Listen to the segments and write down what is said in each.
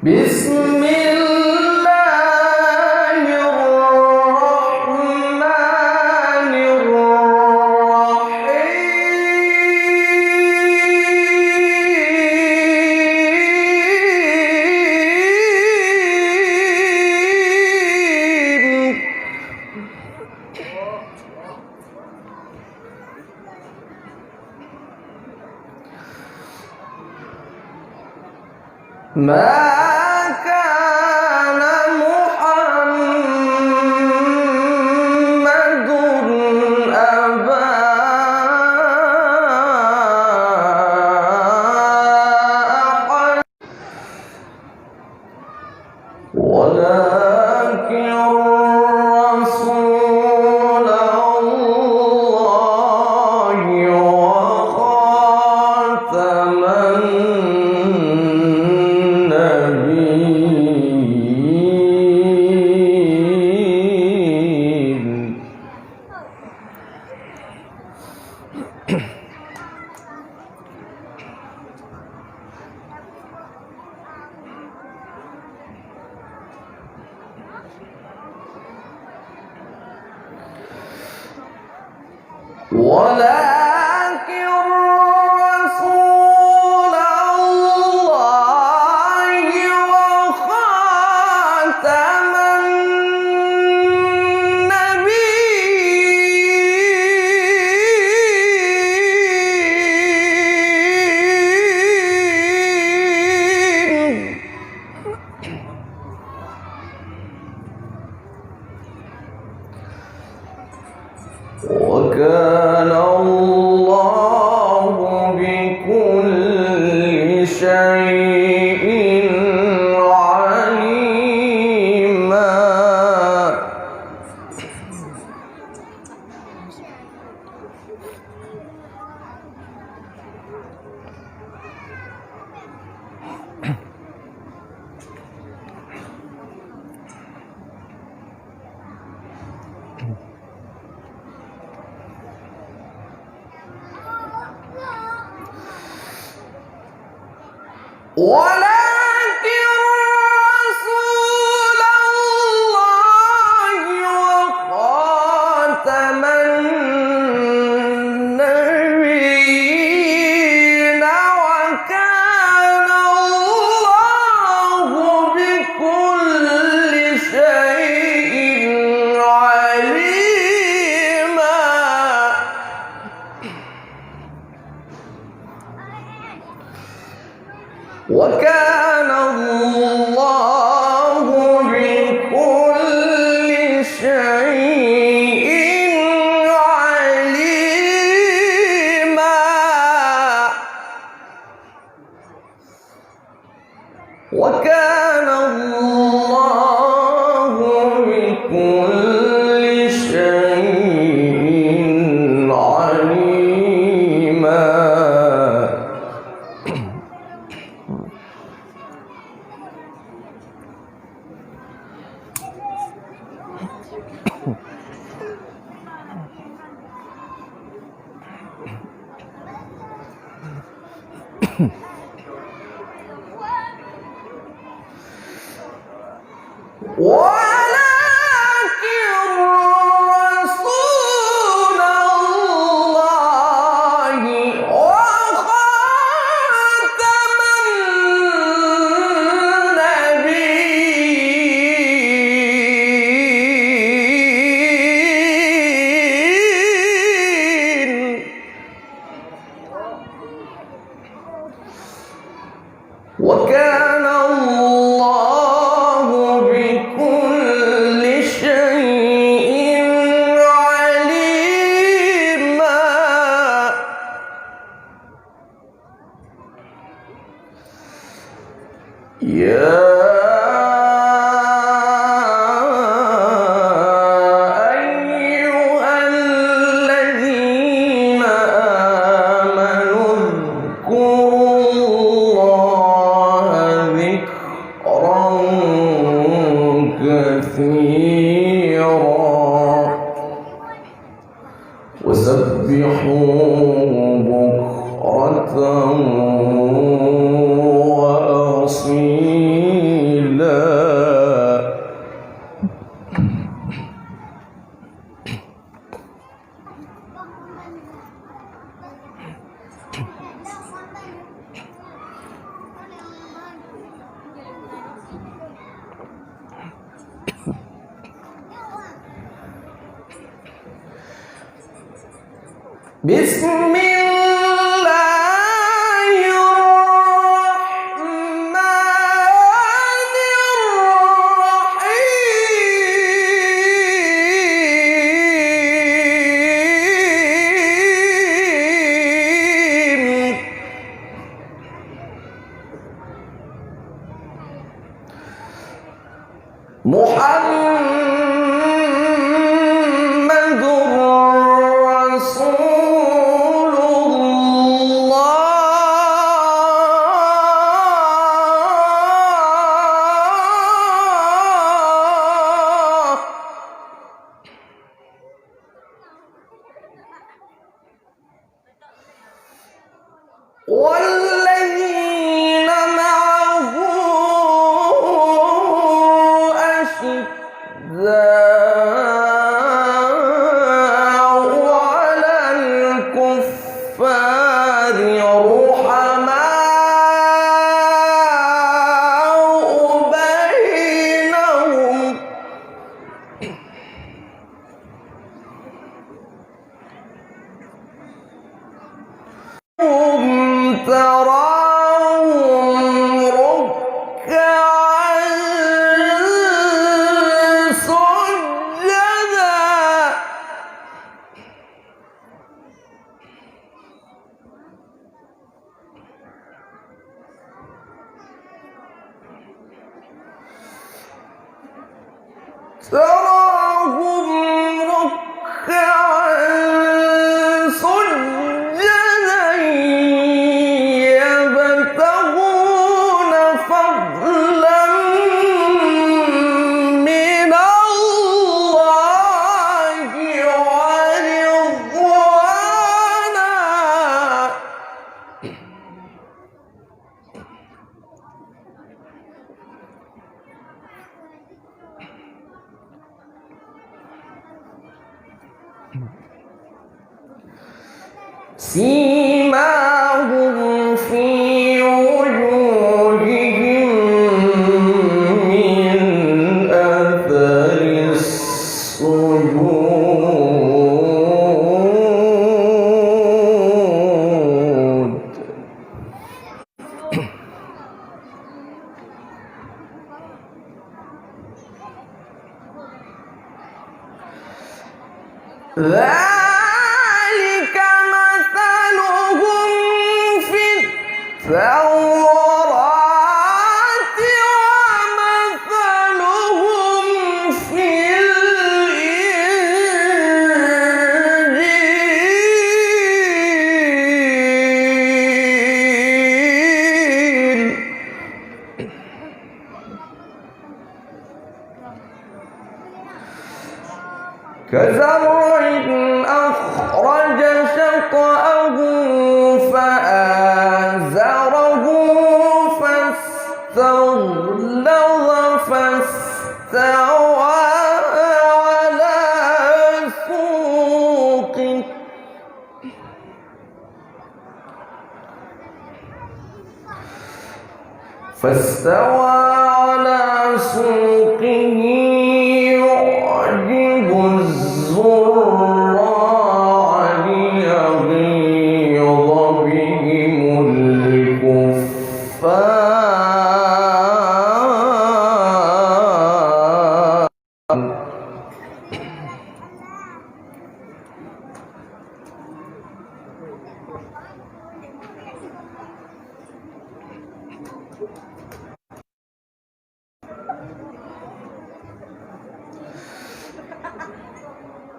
بسم الله الرحمن الرحيم ما كان محمد أبا أحد ولكن رسول الله وخاتم ولكن رسول الله وخاتم النبيين وكان الله بكل شيء عليما ولكن رسول الله وخاتم النبيين وكان الله بكل شيء عليما وكان الله بكل شيء عليما وكان الله بكل شيء عليما ولكن رسول الله وخاتم النبيين وكان الله بكل شيء عليما يا أيها الذين آمنوا اذكروا الله ذكرا كثيرا وسبحوه بكرة وأصيلا بسم الله الرحمن الرحيم محمد رسول الله والذين معه أشداء على الكفار رحماء بينهم تراهم ركعا سجدا تراهم ركعا سجدا يبتغون فضلا من الله ورضوانا سيماهم في وجوههم من أثر السجود ذلك مثلهم في التوراة ومثلهم في الإنجيل كزرع أخرج شطأه فآزره فاستغلظ فاستوى على سوقه يعجب الزراع ليغيظ بهم الكفار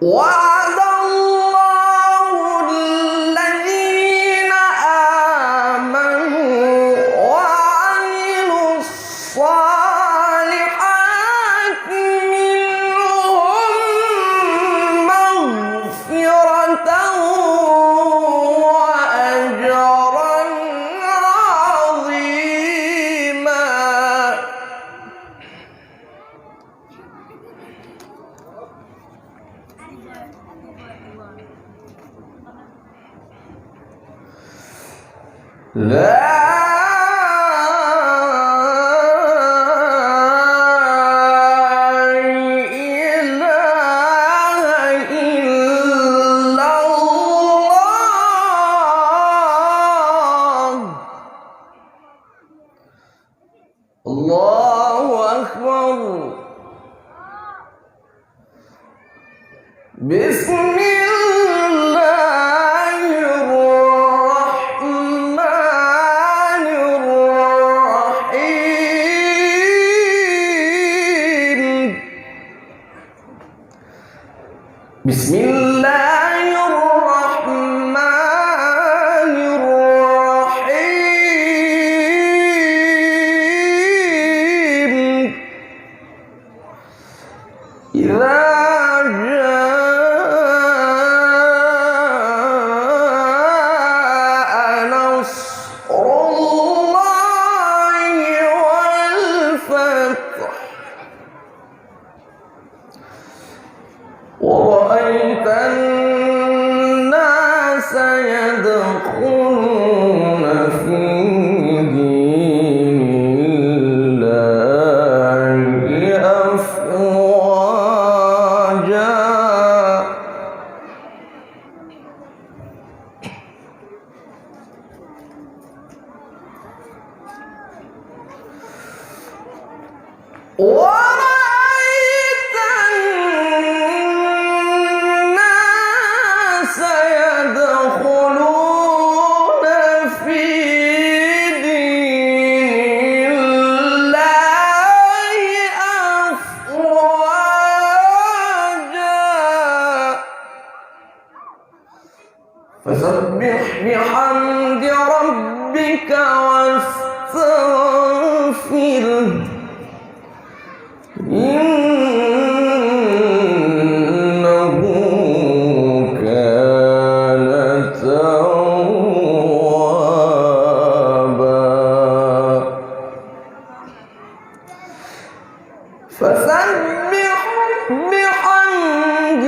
وعد الله الذين آمنوا وعملوا الصالحات منهم مغفرة وأجرا عظيما لا إله إلا الله الله أكبر. بسم الله الرحمن الرحيم. بسم الله الرحمن الرحيم. إذا جاء نصر الله والفتح ورأيت الناس يدخلون في دين الله أفواجا. ورأيت الناس يدخلون في دين الله أفواجا. فسبح بحمد ربك واستغفره إنه كان توابا. فسبح بحمد